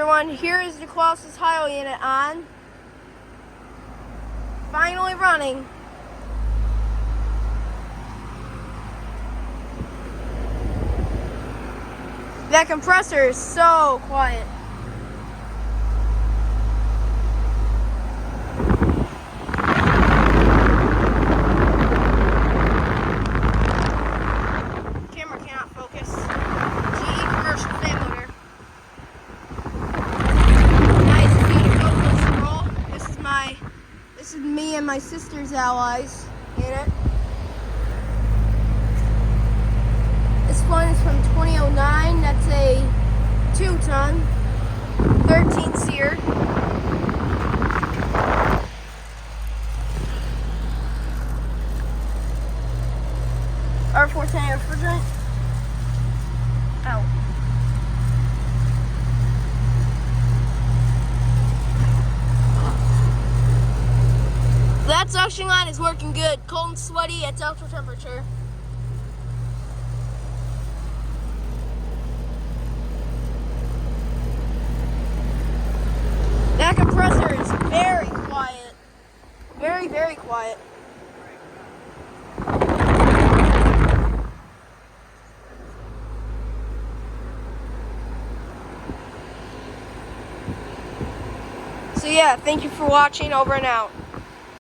everyone, here is the closest Heil unit on. Finally running. That compressor is so quiet. Camera cannot focus. GE commercial fan motor. Nice beautiful roll. This is me and my sister's allies in it. This one is from 2009. That's a 2-ton, 13-seer. R410 refrigerant. Ow. That suction line is working good. Cold and sweaty at ultra temperature. That compressor is very quiet. Very, very quiet. So yeah, thank you for watching. Over and out.